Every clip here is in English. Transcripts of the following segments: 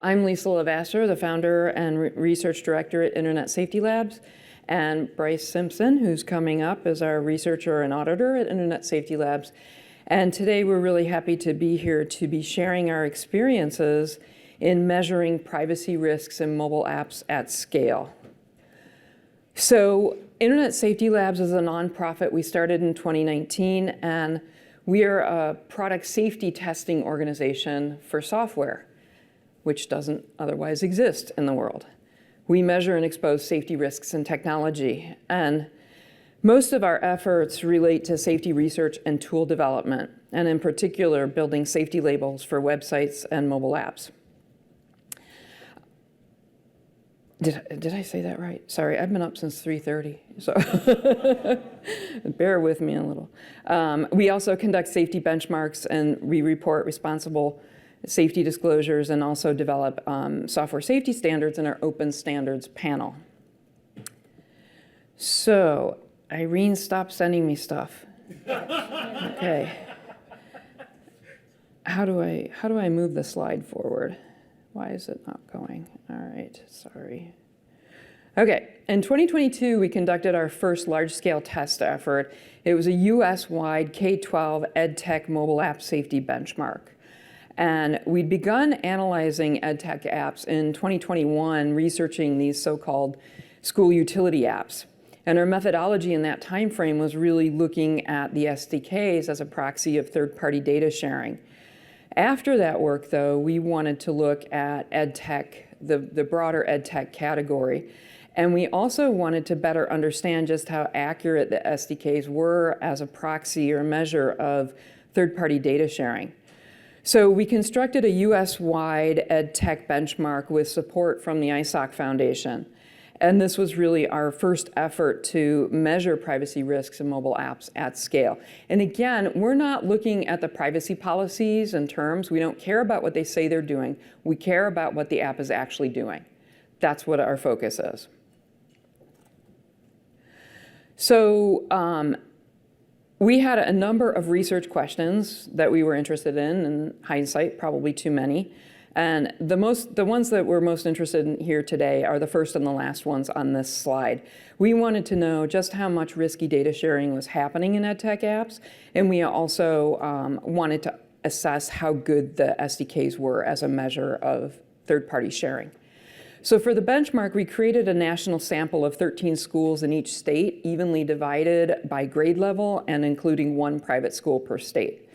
I'm Lisa LeVasseur, the founder and research director at Internet Safety Labs, and Bryce Simpson, who's coming up as our researcher and auditor at Internet Safety Labs. And today we're really happy to be here to be sharing our experiences in measuring privacy risks in mobile apps at scale. So Internet Safety Labs is a nonprofit. We started in 2019, and we are a product safety testing organization for software, which doesn't otherwise exist in the world. We measure and expose safety risks in technology, and most of our efforts relate to safety research and tool development, and in particular, building safety labels for websites and mobile apps. Did I say that right? Sorry, I've been up since 3:30, so bear with me a little. We also conduct safety benchmarks, and we report responsible safety disclosures, and also develop software safety standards in our open standards panel. So, Irene, stop sending me stuff. Okay. How do I move the slide forward? Why is it not going? All right, sorry. Okay, in 2022, we conducted our first large-scale test effort. It was a US-wide K-12 EdTech mobile app safety benchmark. And we'd begun analyzing EdTech apps in 2021, researching these so-called school utility apps. And our methodology in that time frame was really looking at the SDKs as a proxy of third-party data sharing. After that work, though, we wanted to look at EdTech, the broader EdTech category. And we also wanted to better understand just how accurate the SDKs were as a proxy or measure of third-party data sharing. So we constructed a US-wide EdTech benchmark with support from the ISOC Foundation. And this was really our first effort to measure privacy risks in mobile apps at scale. And again, we're not looking at the privacy policies and terms. We don't care about what they say they're doing. We care about what the app is actually doing. That's what our focus is. So we had a number of research questions that we were interested in hindsight, probably too many. And the ones that we're most interested in here today are the first and the last ones on this slide. We wanted to know just how much risky data sharing was happening in EdTech apps, and we also wanted to assess how good the SDKs were as a measure of third-party sharing. So for the benchmark, we created a national sample of 13 schools in each state, evenly divided by grade level and including one private school per state.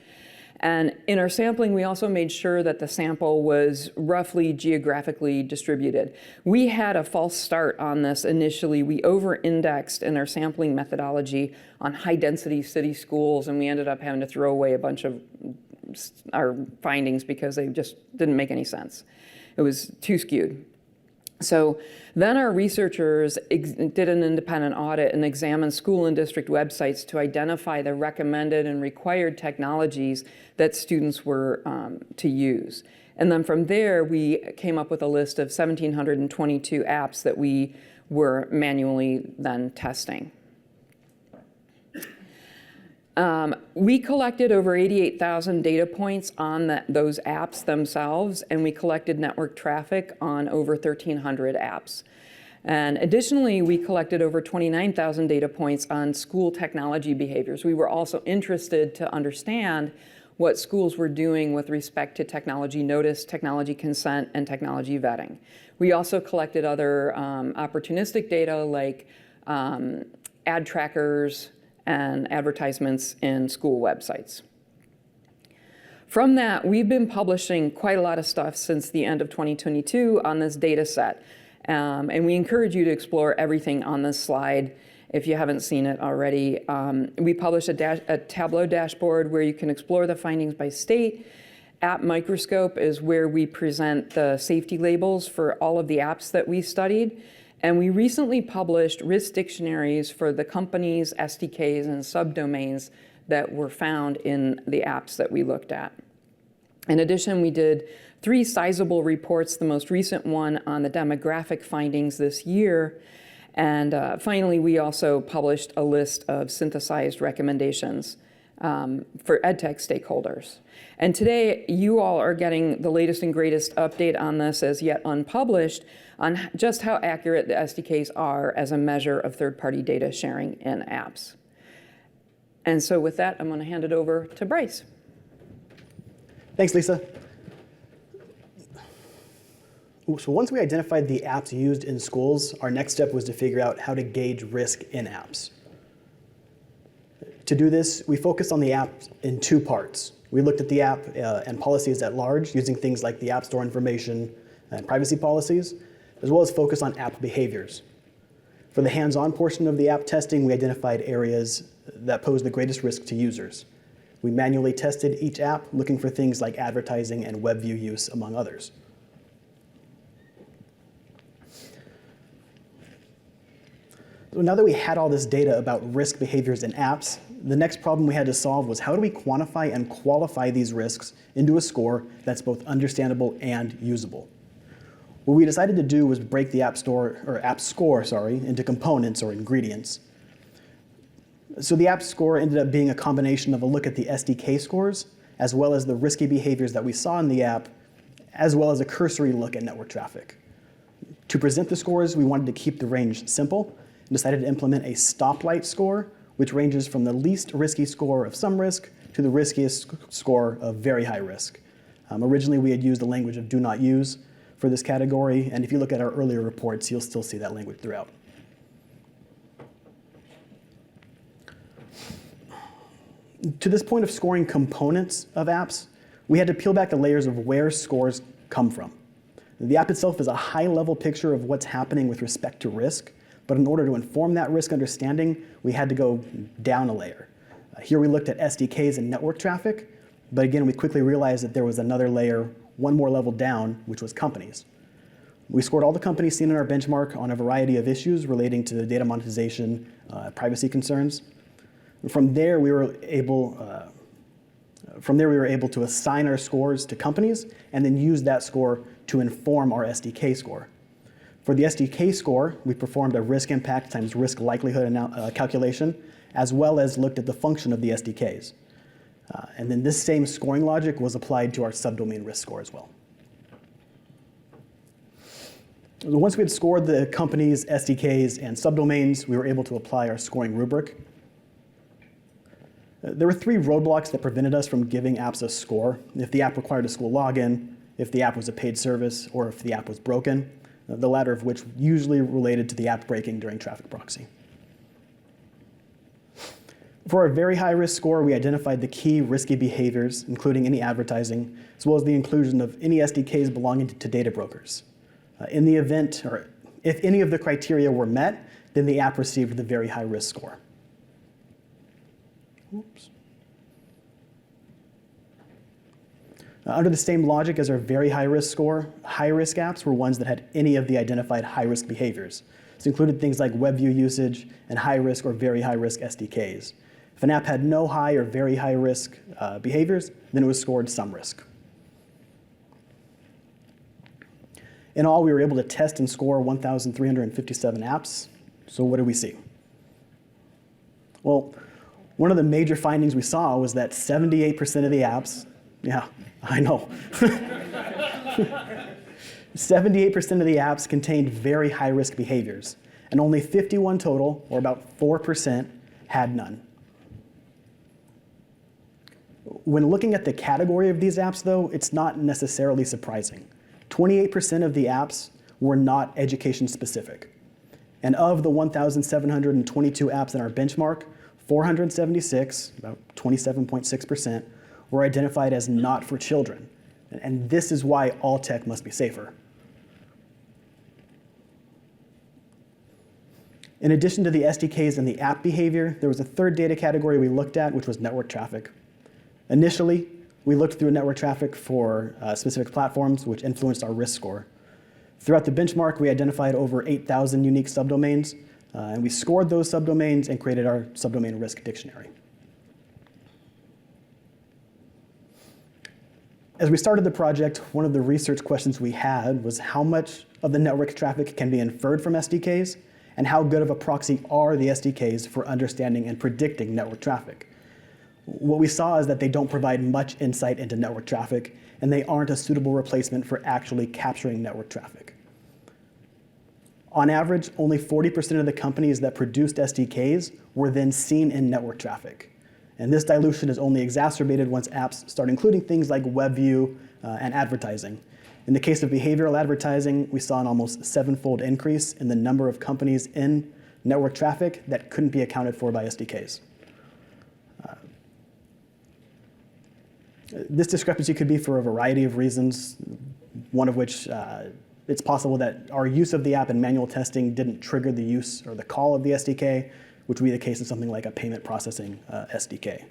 And in our sampling, we also made sure that the sample was roughly geographically distributed. We had a false start on this initially. We over-indexed in our sampling methodology on high-density city schools, and we ended up having to throw away a bunch of our findings because they just didn't make any sense. It was too skewed. So then our researchers did an independent audit and examined school and district websites to identify the recommended and required technologies that students were to use. And then from there, we came up with a list of 1,722 apps that we were manually then testing. We collected over 88,000 data points on those apps themselves, and we collected network traffic on over 1,300 apps. And additionally, we collected over 29,000 data points on school technology behaviors. We were also interested to understand what schools were doing with respect to technology notice, technology consent, and technology vetting. We also collected other opportunistic data like ad trackers, and advertisements in school websites. From that, we've been publishing quite a lot of stuff since the end of 2022 on this data set. And we encourage you to explore everything on this slide if you haven't seen it already. We published a Tableau dashboard where you can explore the findings by state. App Microscope is where we present the safety labels for all of the apps that we studied. And we recently published risk dictionaries for the companies, SDKs, and subdomains that were found in the apps that we looked at. In addition, we did 3 sizable reports, the most recent one on the demographic findings this year. And finally, we also published a list of synthesized recommendations for EdTech stakeholders. And today, you all are getting the latest and greatest update on this as yet unpublished on just how accurate the SDKs are as a measure of third-party data sharing in apps. And so with that, I'm going to hand it over to Bryce. Thanks, Lisa. So once we identified the apps used in schools, our next step was to figure out how to gauge risk in apps. To do this, we focused on the app in two parts. We looked at the app and policies at large, using things like the App Store information and privacy policies, as well as focus on app behaviors. For the hands-on portion of the app testing, we identified areas that pose the greatest risk to users. We manually tested each app, looking for things like advertising and web view use, among others. So now that we had all this data about risk behaviors in apps, the next problem we had to solve was how do we quantify and qualify these risks into a score that's both understandable and usable? What we decided to do was break the app score into components or ingredients. So the app score ended up being a combination of a look at the SDK scores, as well as the risky behaviors that we saw in the app, as well as a cursory look at network traffic. To present the scores, we wanted to keep the range simple and decided to implement a stoplight score, which ranges from the least risky score of some risk to the riskiest score of very high risk. Originally, we had used the language of do not use for this category, and if you look at our earlier reports, you'll still see that language throughout. To this point of scoring components of apps, we had to peel back the layers of where scores come from. The app itself is a high-level picture of what's happening with respect to risk, but in order to inform that risk understanding, we had to go down a layer. Here we looked at SDKs and network traffic, but again, we quickly realized that there was another layer, one more level down, which was companies. We scored all the companies seen in our benchmark on a variety of issues relating to data monetization, privacy concerns. From there, we were able to assign our scores to companies and then use that score to inform our SDK score. For the SDK score, we performed a risk impact times risk likelihood calculation, as well as looked at the function of the SDKs. And then this same scoring logic was applied to our subdomain risk score as well. Once we had scored the companies, SDKs, and subdomains, we were able to apply our scoring rubric. There were three roadblocks that prevented us from giving apps a score: if the app required a school login, if the app was a paid service, or if the app was broken, the latter of which usually related to the app breaking during traffic proxy. For our very high risk score, we identified the key risky behaviors, including any advertising, as well as the inclusion of any SDKs belonging to data brokers. In the event, or if any of the criteria were met, then the app received the very high risk score. Oops. Under the same logic as our very high risk score, high risk apps were ones that had any of the identified high risk behaviors. This included things like web view usage and high risk or very high risk SDKs. If an app had no high or very high risk behaviors, then it was scored some risk. In all, we were able to test and score 1,357 apps. So what did we see? Well, one of the major findings we saw was that 78% of the apps, yeah, I know. 78% of the apps contained very high risk behaviors, and only 51 total, or about 4%, had none. When looking at the category of these apps, though, it's not necessarily surprising. 28% of the apps were not education specific. And of the 1,722 apps in our benchmark, 476, about 27.6%, were identified as not for children. And this is why all tech must be safer. In addition to the SDKs and the app behavior, there was a third data category we looked at, which was network traffic. Initially, we looked through network traffic for specific platforms, which influenced our risk score. Throughout the benchmark, we identified over 8,000 unique subdomains, and we scored those subdomains and created our subdomain risk dictionary. As we started the project, one of the research questions we had was how much of the network traffic can be inferred from SDKs, and how good of a proxy are the SDKs for understanding and predicting network traffic. What we saw is that they don't provide much insight into network traffic, and they aren't a suitable replacement for actually capturing network traffic. On average, only 40% of the companies that produced SDKs were then seen in network traffic. And this dilution is only exacerbated once apps start including things like web view and advertising. In the case of behavioral advertising, we saw an almost 7-fold increase in the number of companies in network traffic that couldn't be accounted for by SDKs. This discrepancy could be for a variety of reasons, one of which it's possible that our use of the app in manual testing didn't trigger the use or the call of the SDK, which would be the case in something like a payment processing SDK.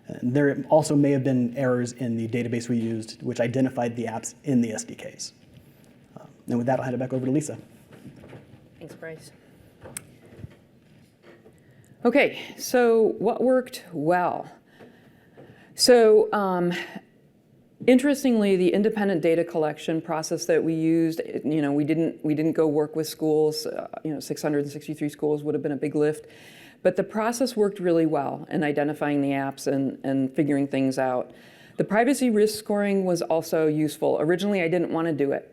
And there also may have been errors in the database we used, which identified the apps in the SDKs. And with that, I'll hand it back over to Lisa. Thanks, Bryce. Okay, so what worked well? So interestingly, the independent data collection process that we used, we didn't go work with schools. 663 schools would have been a big lift, but the process worked really well in identifying the apps and figuring things out. The privacy risk scoring was also useful. Originally, I didn't want to do it.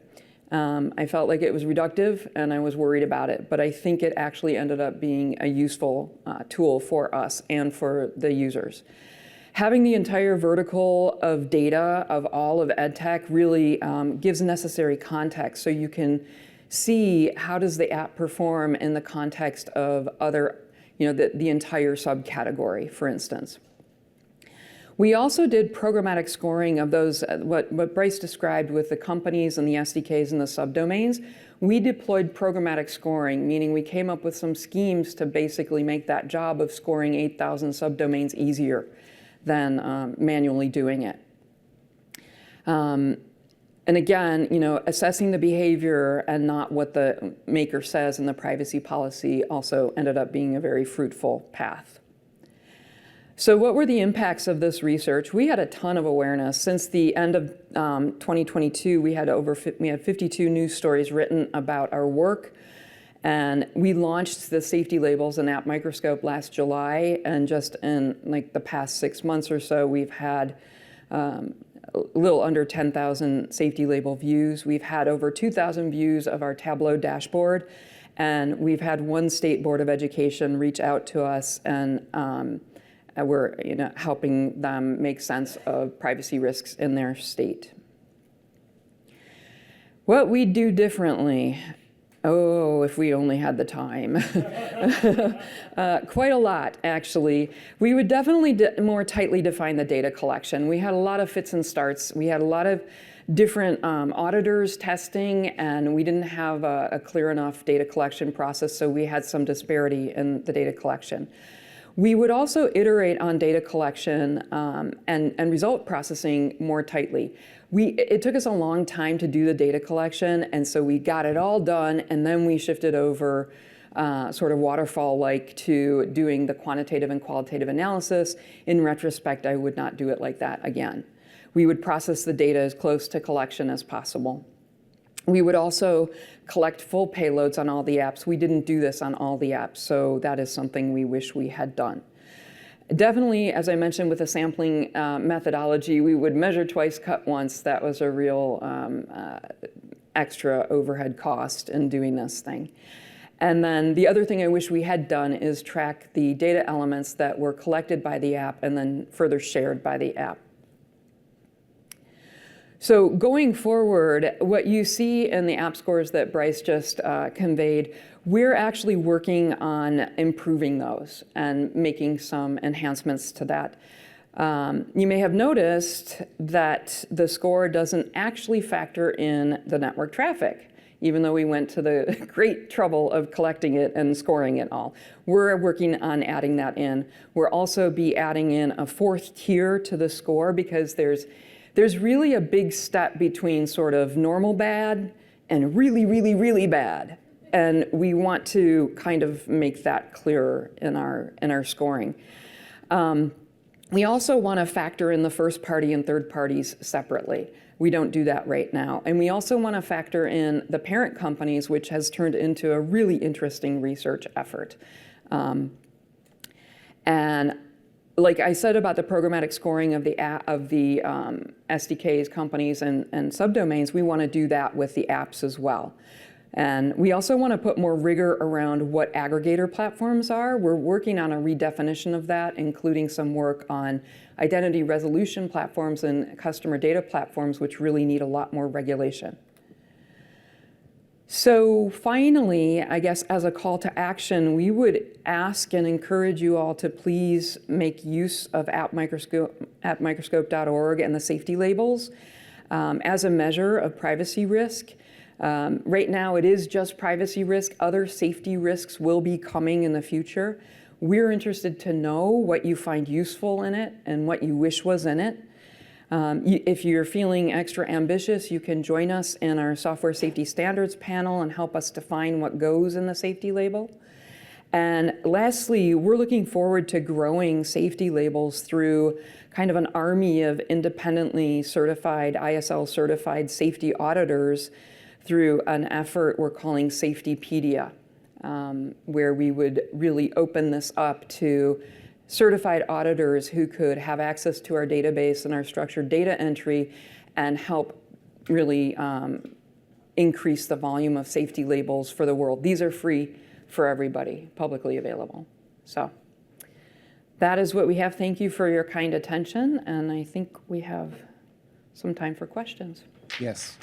I felt like it was reductive, and I was worried about it, but I think it actually ended up being a useful tool for us and for the users. Having the entire vertical of data of all of EdTech really gives necessary context, so you can see how does the app perform in the context of other, the entire subcategory, for instance. We also did programmatic scoring of those, what Bryce described with the companies and the SDKs and the subdomains. We deployed programmatic scoring, meaning we came up with some schemes to basically make that job of scoring 8,000 subdomains easier than manually doing it. And again, assessing the behavior and not what the maker says in the privacy policy also ended up being a very fruitful path. So what were the impacts of this research? We had a ton of awareness. Since the end of 2022, we had 52 news stories written about our work. And we launched the safety labels and app microscope last July. And just in the past 6 months or so, we've had a little under 10,000 safety label views. We've had over 2,000 views of our Tableau dashboard. And we've had one state board of education reach out to us, and we're helping them make sense of privacy risks in their state. What we do differently. Oh, if we only had the time. Quite a lot, actually. We would definitely more tightly define the data collection. We had a lot of fits and starts. We had a lot of different auditors testing, and we didn't have a clear enough data collection process, so we had some disparity in the data collection. We would also iterate on data collection and result processing more tightly. It took us a long time to do the data collection, and so we got it all done, and then we shifted over sort of waterfall-like to doing the quantitative and qualitative analysis. In retrospect, I would not do it like that again. We would process the data as close to collection as possible. We would also collect full payloads on all the apps. We didn't do this on all the apps, so that is something we wish we had done. Definitely, as I mentioned with the sampling methodology, we would measure twice, cut once. That was a real extra overhead cost in doing this thing. And then the other thing I wish we had done is track the data elements that were collected by the app and then further shared by the app. So going forward, what you see in the app scores that Bryce just conveyed, we're actually working on improving those and making some enhancements to that. You may have noticed that the score doesn't actually factor in the network traffic, even though we went to the great trouble of collecting it and scoring it all. We're working on adding that in. We'll also be adding in a fourth tier to the score, because there's really a big step between sort of normal bad and really, really, really bad. And we want to kind of make that clearer in our scoring. We also want to factor in the first party and third parties separately. We don't do that right now. And we also want to factor in the parent companies, which has turned into a really interesting research effort. And like I said about the programmatic scoring of the SDKs, companies, and subdomains, we want to do that with the apps as well. And we also want to put more rigor around what aggregator platforms are. We're working on a redefinition of that, including some work on identity resolution platforms and customer data platforms, which really need a lot more regulation. So finally, I guess as a call to action, we would ask and encourage you all to please make use of appmicroscope.org and the safety labels as a measure of privacy risk. Right now, it is just privacy risk. Other safety risks will be coming in the future. We're interested to know what you find useful in it and what you wish was in it. If you're feeling extra ambitious, you can join us in our software safety standards panel and help us define what goes in the safety label. And lastly, we're looking forward to growing safety labels through kind of an army of independently certified, ISL certified safety auditors through an effort we're calling Safetypedia, where we would really open this up to certified auditors who could have access to our database and our structured data entry and help really increase the volume of safety labels for the world. These are free for everybody, publicly available. So that is what we have. Thank you for your kind attention, and I think we have some time for questions. Yes.